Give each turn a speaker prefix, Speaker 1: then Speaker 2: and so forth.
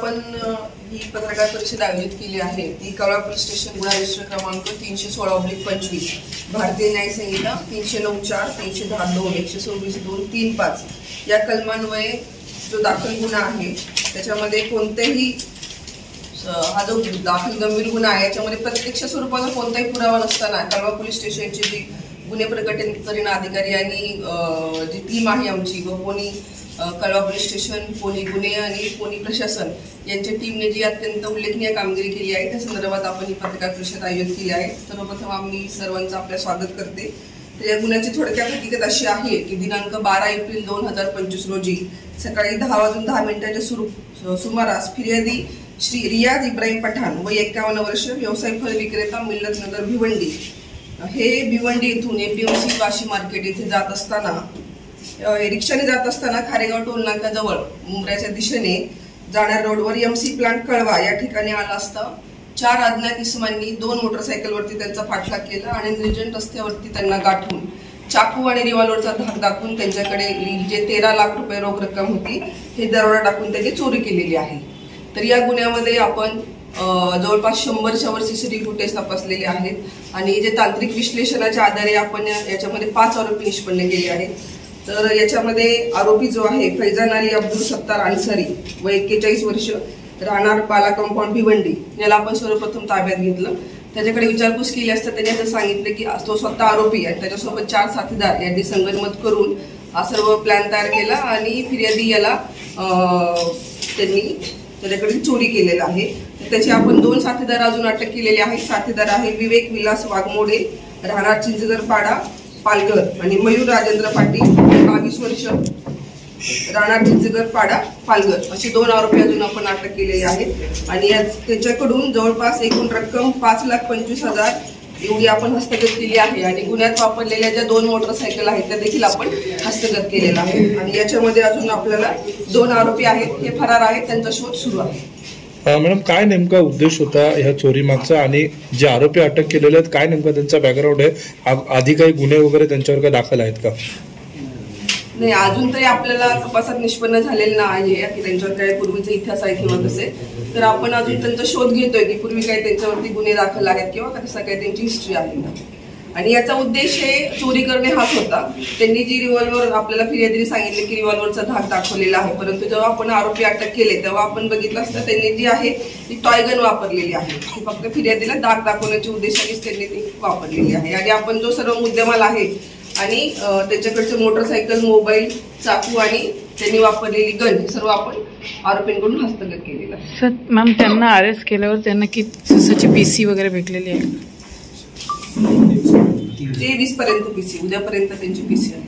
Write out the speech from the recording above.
Speaker 1: आपण ही पत्रकार परिषद आयोजित केली आहे ती कळवा पोलीस स्टेशन गुन्हा रजिस्टर क्रमांक 316/25 भारतीय न्याय संहिता 309(4), 310(2), 126(2), 35 या कलमान्वये जो दाखल गुन्हा आहे त्याच्यामध्ये कोणतेही हा जो दाखल गंभीर गुन्हा आहे याच्यामध्ये प्रत्यक्ष स्वरूपाचा कोणताही पुरावा नसताना कळवा पोलीस स्टेशनची जी गुन्हे प्रकटीकरण अधिकारी आणि जी टीम आहे आमची व कोणी कळवा पोलीस स्टेशन, पोलीस गुन्हे आणि पोलीस प्रशासन यांच्या टीमने जी अत्यंत उल्लेखनीय कामगिरी केली आहे त्या संदर्भात आपण ही पत्रकार परिषद आयोजित केली आहे। सर्वप्रथम आम्ही सर्वांचं आपलं स्वागत करते। तर या गुन्ह्याची थोडक्यात हकीकत अशी आहे की दिनांक 12 एप्रिल 2025 रोजी सकाळी 10:10 सुमारास फिर्यादी श्री रियाज इब्राहिम पठाण वय 51 वर्ष, व्यवसाय फळ विक्रेता, मिल्लतनगर, भिवंडी, हे भिवंडी येथून एपीएमसी वाशी मार्केट येथे जात असताना रिक्षाने जात असताना खारेगाव टोल नाक्याजवळ मुंब्र्याच्या दिशेने जाणाऱ्या रोडवर एमसी प्लांट कळवा या ठिकाणी आला असता 4 अज्ञात इसमांनी 2 मोटरसायकलवरती त्यांचा पाठलाग केला आणि निर्जन रस्त्यावरती त्यांना गाठून चाकू आणि रिव्हॉल्वरचा धाक दाखवून त्यांच्याकडे जे 13 लाख रुपये रोख रक्कम होती हे दरोडा टाकून त्यांनी चोरी केलेली आहे। तर या गुन्ह्यामध्ये आपण जवळपास 100च्या वर सीसीटीव्ही फुटेज तपासलेले आहेत आणि जे तांत्रिक विश्लेषणाच्या आधारे आपण याच्यामध्ये 5 आरोपी निष्पन्न केले आहेत। तर याच्यामध्ये आरोपी जो आहे फैजान अली अब्दुल सत्तार अन्सारी वय 41 वर्ष, राहणार बाला कंपाऊंड भिवंडी, याला आपण सर्वप्रथम ताब्यात घेतलं। त्याच्याकडे विचारपूस केली असता त्यांनी असं सांगितलं की तो स्वतः आरोपी आणि त्याच्यासोबत 4 साथीदार यांनी संगनमत करून हा सर्व प्लॅन तयार केला आणि फिर्यादी याला त्यांनी त्याच्याकडे चोरी केलेला आहे। त्याचे आपण 2 साथीदार अजून अटक केलेले आहेत। साथीदार आहे विवेक विलास वाघमोडे, राहणार चिंचगड पाडा, पालघर, आणि मयूर राजेंद्र पाटील 22 वर्ष, राहणार चिंचगड पाडा, पालघर, असे 2 आरोपी अजून आपण अटक केलेले आहेत आणि त्याच्याकडून जवळपास एकूण रक्कम 5,25,000 एवढी आपण हस्तगत केली आहे आणि गुन्ह्यात वापरलेल्या ज्या 2 मोटरसायकल आहेत त्या देखील आपण हस्तगत केलेला आहे आणि याच्यामध्ये अजून आपल्याला 2 आरोपी आहेत हे फरार आहेत, त्यांचा शोध सुरू आहे।
Speaker 2: मॅडम, काय नेमका उद्देश होता ह्या चोरी मागचा आणि जे आरोपी अटक केलेले आहेत काय नेमका त्यांचा बॅकग्राऊंड आहे? आधी काही गुन्हे वगैरे त्यांच्यावर काय दाखल आहेत का?
Speaker 1: नाही, अजून तरी आपल्याला तपासात निष्पन्न झालेलं नाही की त्यांच्यावर काय पूर्वीचा इतिहास आहे किंवा कसे, तर आपण अजून त्यांचा शोध घेतोय की पूर्वी काय त्यांच्यावरती गुन्हे दाखल आहेत किंवा कसं काय त्यांची हिस्ट्री आहे का। आणि याचा उद्देश हे चोरी करणे हाच होता। त्यांनी जी रिव्हॉल्वर आपल्याला फिर्यादीने सांगितले की रिव्हॉल्वरचा धाक दाखवलेला आहे, परंतु जेव्हा आपण आरोपी अटक केले तेव्हा आपण बघितलं असता त्यांनी जी आहे ती टॉय गन वापरलेली आहे। ती फक्त फिर्यादीला धाक दाखवण्याच्या उद्देशानेच त्यांनी ती वापरलेली आहे आणि आपण जो सर्व मुद्देमाल आहे आणि त्याच्याकडचे मोटरसायकल, मोबाईल, चाकू आणि त्यांनी वापरलेली गन हे सर्व आपण आरोपींकडून हस्तगत केलेलं आहे।
Speaker 3: सर मॅम, त्यांना अरेस्ट केल्यावर त्यांना किती दिवसाची पीसी वगैरे भेटलेली आहे?
Speaker 1: ते 20 पर्यंत पीसी, उद्यापर्यंत त्यांची पीसी आहे।